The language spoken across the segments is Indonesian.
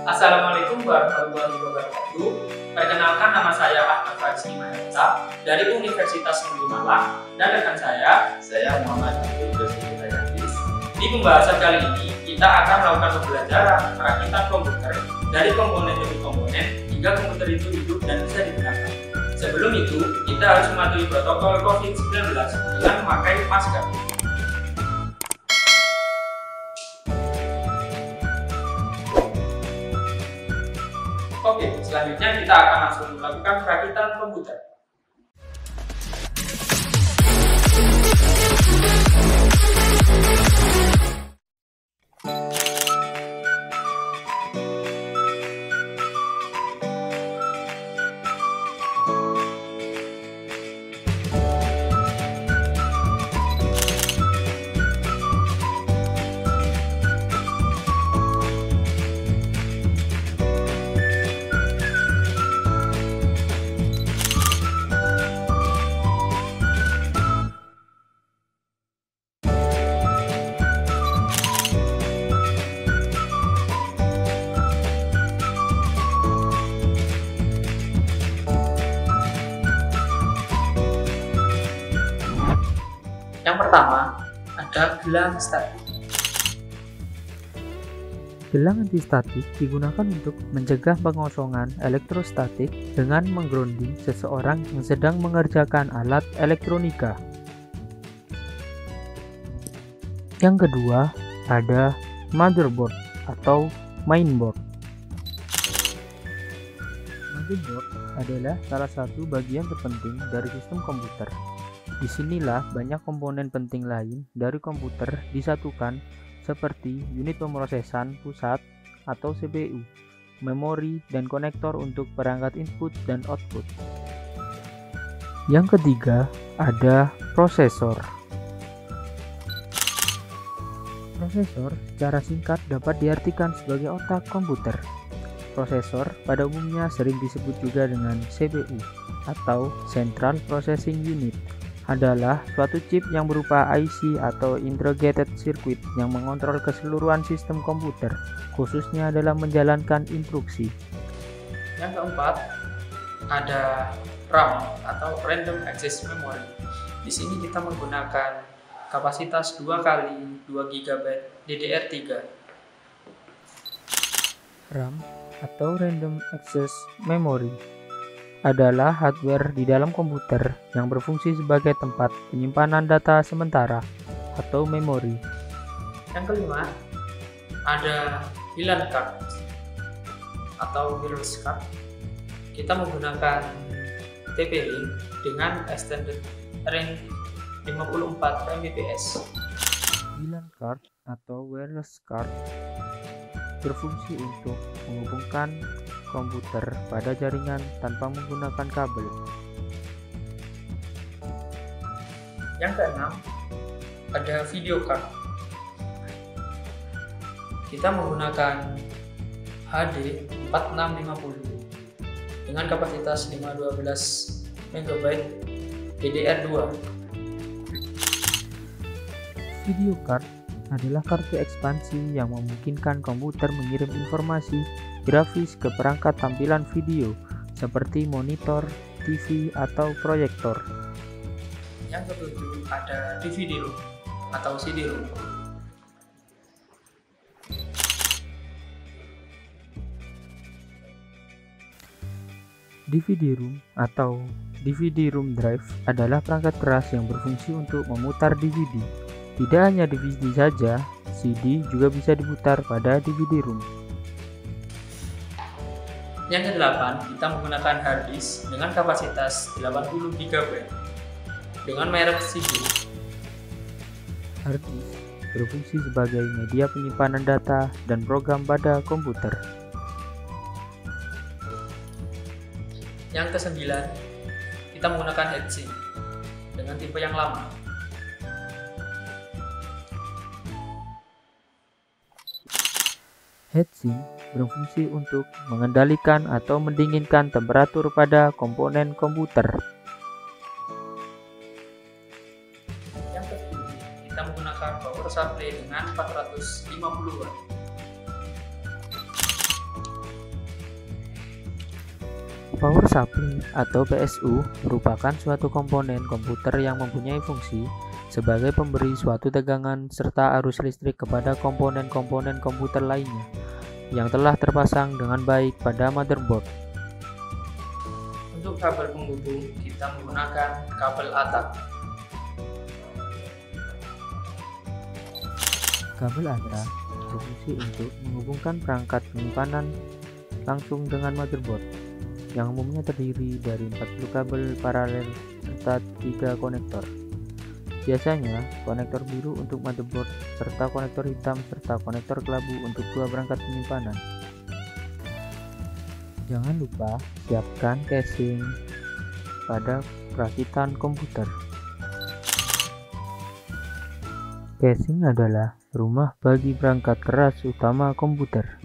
Assalamualaikum warahmatullahi wabarakatuh. Perkenalkan, nama saya Ahmad Fajri Mahendra dari Universitas Negeri Malang, dan rekan saya Muhammad Abdul Ghani. Di pembahasan kali ini kita akan melakukan pembelajaran perakitan komputer dari komponen demi komponen hingga komputer itu hidup dan bisa digunakan. Sebelum itu, kita harus mematuhi protokol COVID-19 dengan memakai masker. Oke, selanjutnya kita akan langsung melakukan perakitan komputer. Yang pertama, ada gelang statik. Gelang antistatik digunakan untuk mencegah pengosongan elektrostatik dengan menggrounding seseorang yang sedang mengerjakan alat elektronika. Yang kedua, ada motherboard atau mainboard. Motherboard adalah salah satu bagian terpenting dari sistem komputer. Disinilah banyak komponen penting lain dari komputer disatukan, seperti unit pemrosesan pusat atau CPU, memori, dan konektor untuk perangkat input dan output. Yang ketiga, ada prosesor. Prosesor secara singkat dapat diartikan sebagai otak komputer. Prosesor pada umumnya sering disebut juga dengan CPU atau Central Processing Unit, adalah suatu chip yang berupa IC atau Integrated Circuit yang mengontrol keseluruhan sistem komputer, khususnya dalam menjalankan instruksi. Yang keempat, ada RAM atau Random Access Memory. Di sini kita menggunakan kapasitas 2 kali 2 GB DDR3. RAM atau Random Access Memory adalah hardware di dalam komputer yang berfungsi sebagai tempat penyimpanan data sementara atau memori. Yang kelima, ada VLAN card atau wireless card. Kita menggunakan TP-Link dengan extended range 54 Mbps. VLAN card atau wireless card berfungsi untuk menghubungkan komputer pada jaringan tanpa menggunakan kabel. Yang keenam, ada video card. Kita menggunakan HD 4650 dengan kapasitas 512 MB DDR2. Video card adalah kartu ekspansi yang memungkinkan komputer mengirim informasi grafis ke perangkat tampilan video seperti monitor, TV, atau proyektor. Yang ketujuh, ada DVD-ROM atau CD-ROM. DVD-ROM atau DVD-ROM drive adalah perangkat keras yang berfungsi untuk memutar DVD. Tidak hanya DVD saja, CD juga bisa diputar pada DVD-ROM. Yang kedelapan, kita menggunakan hard disk dengan kapasitas 80 GB dengan merek CD. Hard disk berfungsi sebagai media penyimpanan data dan program pada komputer. Yang kesembilan, kita menggunakan heatsink dengan tipe yang lama. Heatsink berfungsi untuk mengendalikan atau mendinginkan temperatur pada komponen komputer. Yang ke-10, kita menggunakan power supply dengan 450 watt. Power supply atau PSU merupakan suatu komponen komputer yang mempunyai fungsi sebagai pemberi suatu tegangan serta arus listrik kepada komponen-komponen komputer lainnya yang telah terpasang dengan baik pada motherboard. Untuk kabel penghubung, kita menggunakan kabel ATA. Kabel ATA berfungsi untuk menghubungkan perangkat penyimpanan langsung dengan motherboard yang umumnya terdiri dari 40 kabel paralel serta 3 konektor. Biasanya, konektor biru untuk motherboard serta konektor hitam serta konektor kelabu untuk 2 perangkat penyimpanan. Jangan lupa siapkan casing pada perakitan komputer. Casing adalah rumah bagi perangkat keras utama komputer.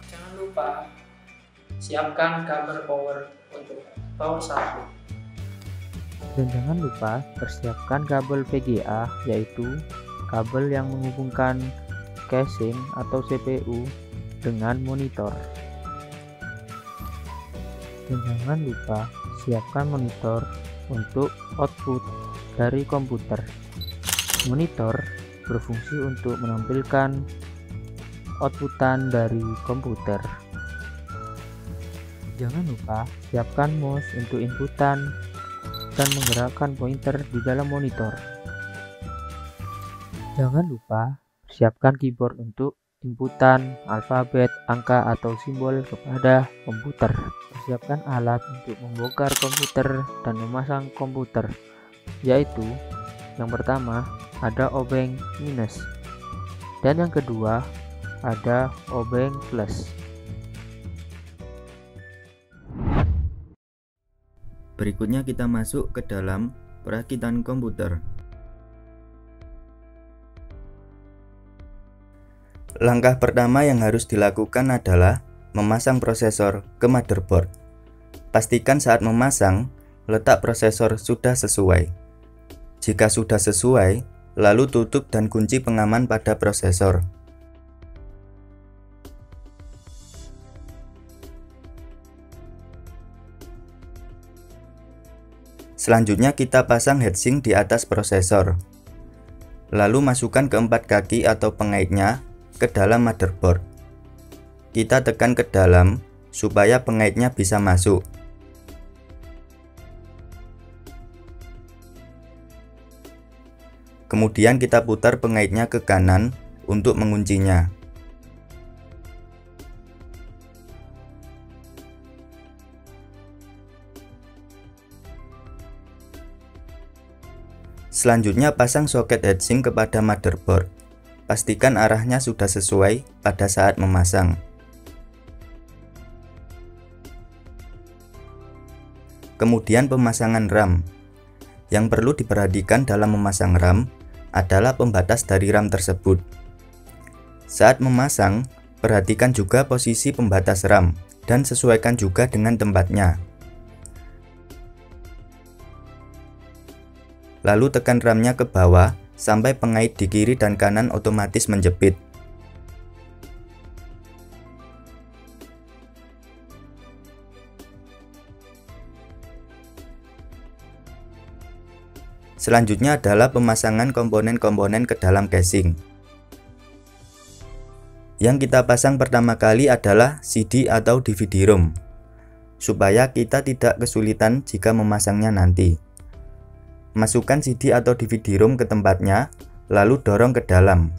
Jangan lupa siapkan kabel power untuk power supply. Dan jangan lupa persiapkan kabel VGA, yaitu kabel yang menghubungkan casing atau CPU dengan monitor. Dan jangan lupa siapkan monitor untuk output dari komputer. Monitor berfungsi untuk menampilkan outputan dari komputer. Jangan lupa siapkan mouse untuk inputan dan menggerakkan pointer di dalam monitor. Jangan lupa siapkan keyboard untuk inputan alfabet, angka, atau simbol kepada komputer. Persiapkan alat untuk membongkar komputer dan memasang komputer, yaitu yang pertama ada obeng minus dan yang kedua ada obeng plus. Berikutnya kita masuk ke dalam perakitan komputer. Langkah pertama yang harus dilakukan adalah memasang prosesor ke motherboard. Pastikan saat memasang, letak prosesor sudah sesuai. Jika sudah sesuai, lalu tutup dan kunci pengaman pada prosesor. Selanjutnya kita pasang heatsink di atas prosesor. Lalu masukkan keempat kaki atau pengaitnya ke dalam motherboard. Kita tekan ke dalam supaya pengaitnya bisa masuk. Kemudian kita putar pengaitnya ke kanan untuk menguncinya. Selanjutnya pasang soket heatsink kepada motherboard. Pastikan arahnya sudah sesuai pada saat memasang. Kemudian pemasangan RAM. Yang perlu diperhatikan dalam memasang RAM adalah pembatas dari RAM tersebut. Saat memasang, perhatikan juga posisi pembatas RAM dan sesuaikan juga dengan tempatnya. Lalu tekan RAM-nya ke bawah sampai pengait di kiri dan kanan otomatis menjepit. Selanjutnya adalah pemasangan komponen-komponen ke dalam casing. Yang kita pasang pertama kali adalah CD atau DVD-ROM, supaya kita tidak kesulitan jika memasangnya nanti. Masukkan CD atau DVD-ROM ke tempatnya, lalu dorong ke dalam.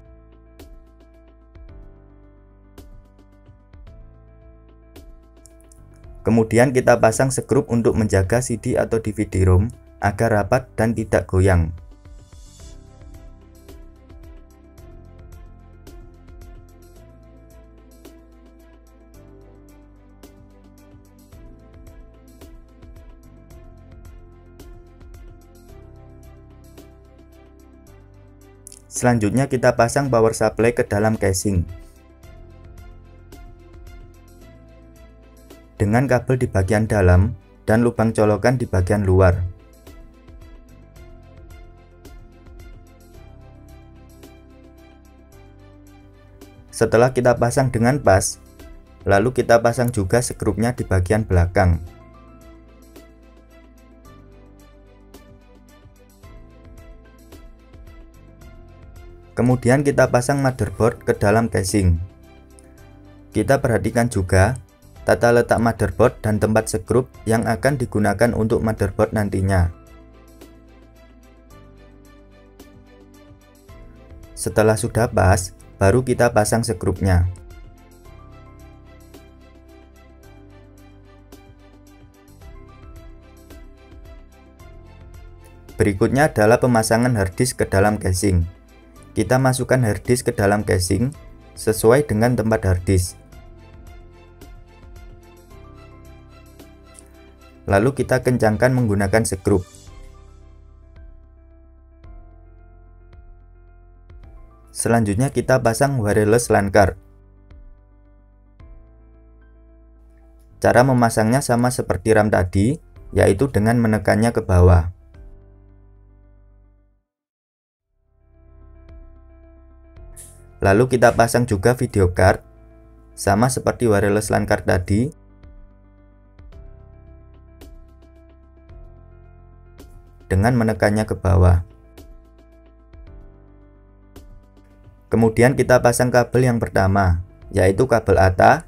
Kemudian kita pasang skrup untuk menjaga CD atau DVD-ROM agar rapat dan tidak goyang. Selanjutnya kita pasang power supply ke dalam casing. Dengan kabel di bagian dalam dan lubang colokan di bagian luar. Setelah kita pasang dengan pas, lalu kita pasang juga skrupnya di bagian belakang. Kemudian kita pasang motherboard ke dalam casing. Kita perhatikan juga tata letak motherboard dan tempat skrup yang akan digunakan untuk motherboard nantinya. Setelah sudah pas, baru kita pasang skrupnya. Berikutnya adalah pemasangan harddisk ke dalam casing. Kita masukkan harddisk ke dalam casing sesuai dengan tempat harddisk. Lalu kita kencangkan menggunakan skrup. Selanjutnya kita pasang wireless LAN card. Cara memasangnya sama seperti RAM tadi, yaitu dengan menekannya ke bawah. Lalu kita pasang juga video card, sama seperti wireless LAN card tadi. Dengan menekannya ke bawah. Kemudian kita pasang kabel yang pertama, yaitu kabel ATA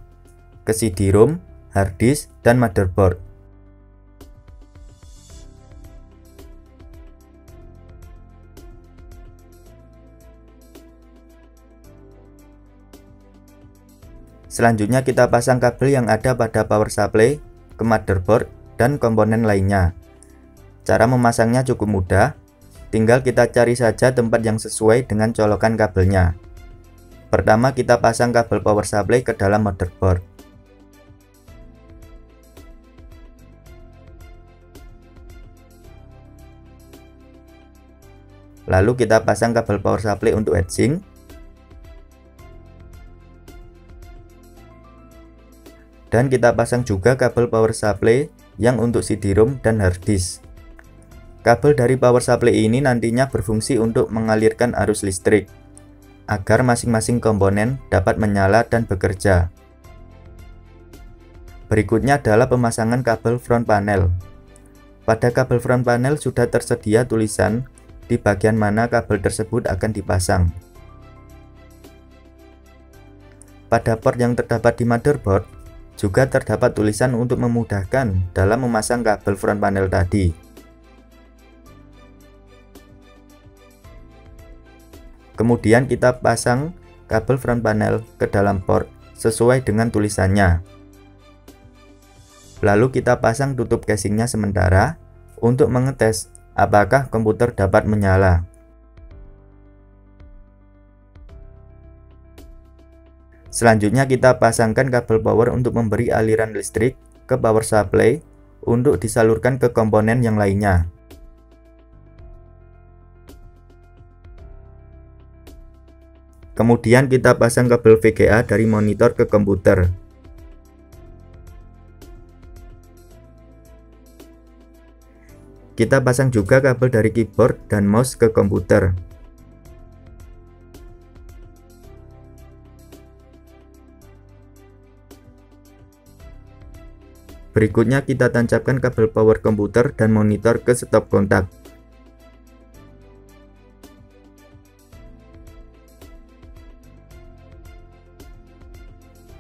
ke CD-ROM, harddisk, dan motherboard. Selanjutnya kita pasang kabel yang ada pada power supply ke motherboard dan komponen lainnya. Cara memasangnya cukup mudah, tinggal kita cari saja tempat yang sesuai dengan colokan kabelnya. Pertama kita pasang kabel power supply ke dalam motherboard. Lalu kita pasang kabel power supply untuk heatsink. Dan kita pasang juga kabel power supply yang untuk CD-ROM dan harddisk. Kabel dari power supply ini nantinya berfungsi untuk mengalirkan arus listrik, agar masing-masing komponen dapat menyala dan bekerja. Berikutnya adalah pemasangan kabel front panel. Pada kabel front panel sudah tersedia tulisan di bagian mana kabel tersebut akan dipasang. Pada port yang terdapat di motherboard, juga terdapat tulisan untuk memudahkan dalam memasang kabel front panel tadi. Kemudian kita pasang kabel front panel ke dalam port sesuai dengan tulisannya. Lalu kita pasang tutup casingnya sementara untuk mengetes apakah komputer dapat menyala. Selanjutnya kita pasangkan kabel power untuk memberi aliran listrik ke power supply untuk disalurkan ke komponen yang lainnya. Kemudian kita pasang kabel VGA dari monitor ke komputer. Kita pasang juga kabel dari keyboard dan mouse ke komputer. Berikutnya kita tancapkan kabel power komputer dan monitor ke stop kontak.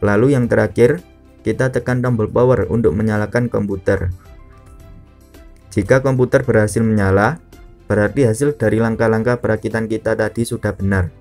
Lalu yang terakhir, kita tekan tombol power untuk menyalakan komputer. Jika komputer berhasil menyala, berarti hasil dari langkah-langkah perakitan kita tadi sudah benar.